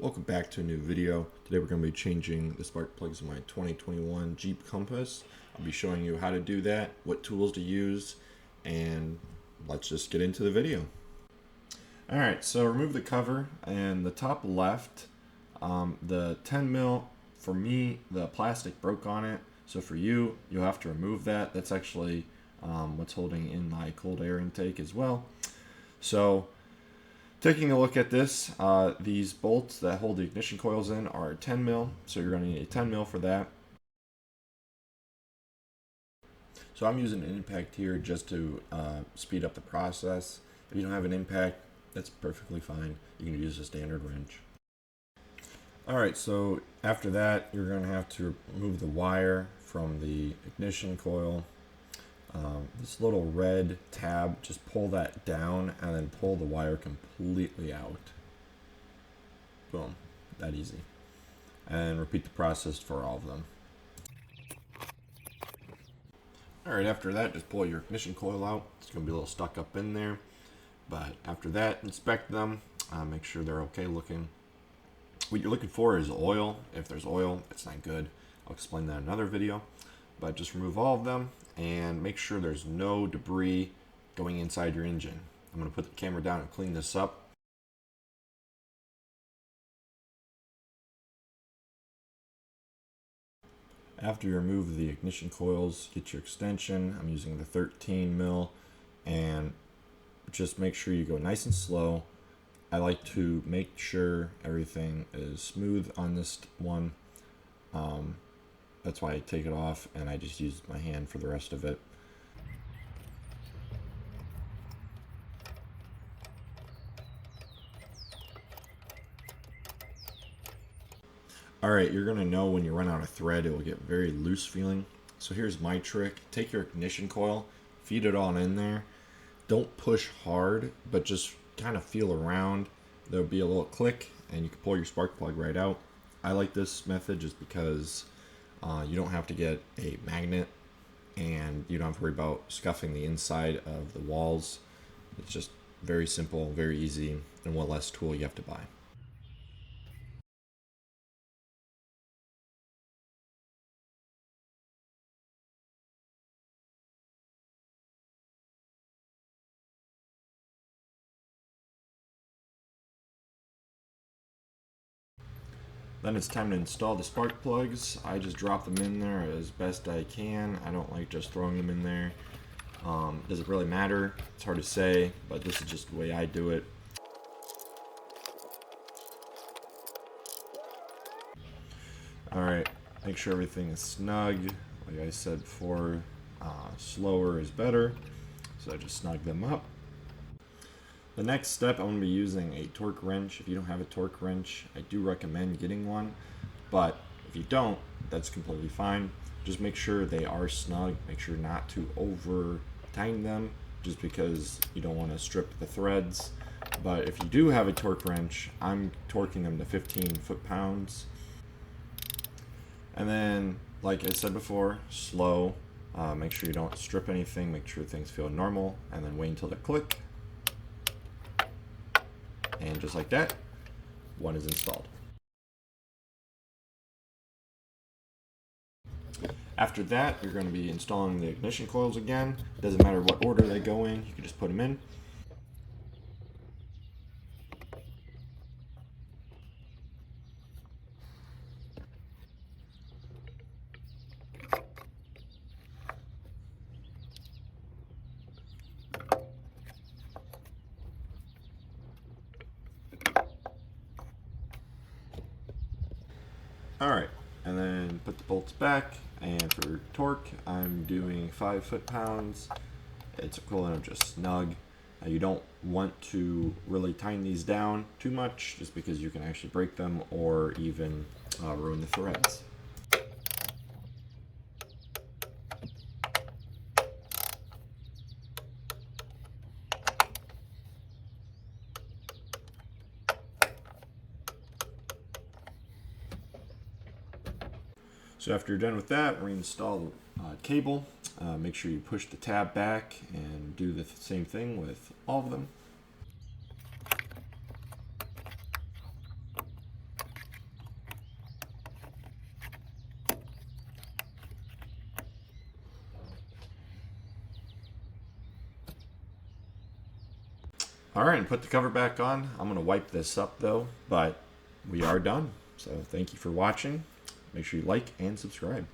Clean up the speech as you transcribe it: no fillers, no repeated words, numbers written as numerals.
Welcome back to a new video. Today we're going to be changing the spark plugs in my 2021 Jeep Compass. I'll be showing you how to do that, what tools to use, and let's just get into the video. Alright, so remove the cover, and the top left, the 10 mil, for me, the plastic broke on it, so for you, you'll have to remove that. That's actually what's holding in my cold air intake as well. So taking a look at this, these bolts that hold the ignition coils in are 10 mil, so you're going to need a 10 mil for that. So I'm using an impact here just to speed up the process. If you don't have an impact, that's perfectly fine. You can use a standard wrench. Alright, so after that, you're going to have to remove the wire from the ignition coil. This little red tab, just pull that down and then pull the wire completely out. Boom, that easy. And repeat the process for all of them. Alright, after that, just pull your ignition coil out. It's going to be a little stuck up in there. But after that, inspect them. Make sure they're okay looking. What you're looking for is oil. If there's oil, it's not good. I'll explain that in another video. But just remove all of them and make sure there's no debris going inside your engine. I'm going to put the camera down and clean this up. After you remove the ignition coils, get your extension. I'm using the 13 mil, and just make sure you go nice and slow. I like to make sure everything is smooth on this one. That's why I take it off and I just use my hand for the rest of it. Alright, you're going to know when you run out of thread, it will get very loose feeling. So here's my trick. Take your ignition coil, feed it all in there. Don't push hard, but just kind of feel around. There'll be a little click and you can pull your spark plug right out. I like this method just because you don't have to get a magnet and you don't have to worry about scuffing the inside of the walls. It's just very simple, very easy, and one less tool you have to buy. Then it's time to install the spark plugs. I just drop them in there as best I can. I don't like just throwing them in there. Does it really matter? It's hard to say, but this is just the way I do it. Alright, make sure everything is snug. Like I said before, slower is better. So I just snug them up. The next step, I'm going to be using a torque wrench. If you don't have a torque wrench, I do recommend getting one. But if you don't, that's completely fine. Just make sure they are snug. Make sure not to over tighten them, just because you don't want to strip the threads. But if you do have a torque wrench, I'm torquing them to 15 foot-pounds. And then, like I said before, slow. Make sure you don't strip anything. Make sure things feel normal. And then wait until they click. And just like that, one is installed. After that, you're going to be installing the ignition coils again. Doesn't matter what order they go in, you can just put them in. Alright, and then put the bolts back, and for torque, I'm doing 5 foot-pounds. It's equivalent of just snug. You don't want to really tighten these down too much, just because you can actually break them or even ruin the threads. So after you're done with that, reinstall the cable. Make sure you push the tab back and do the same thing with all of them. All right, and put the cover back on. I'm going to wipe this up though, but we are done. So thank you for watching. Make sure you like and subscribe.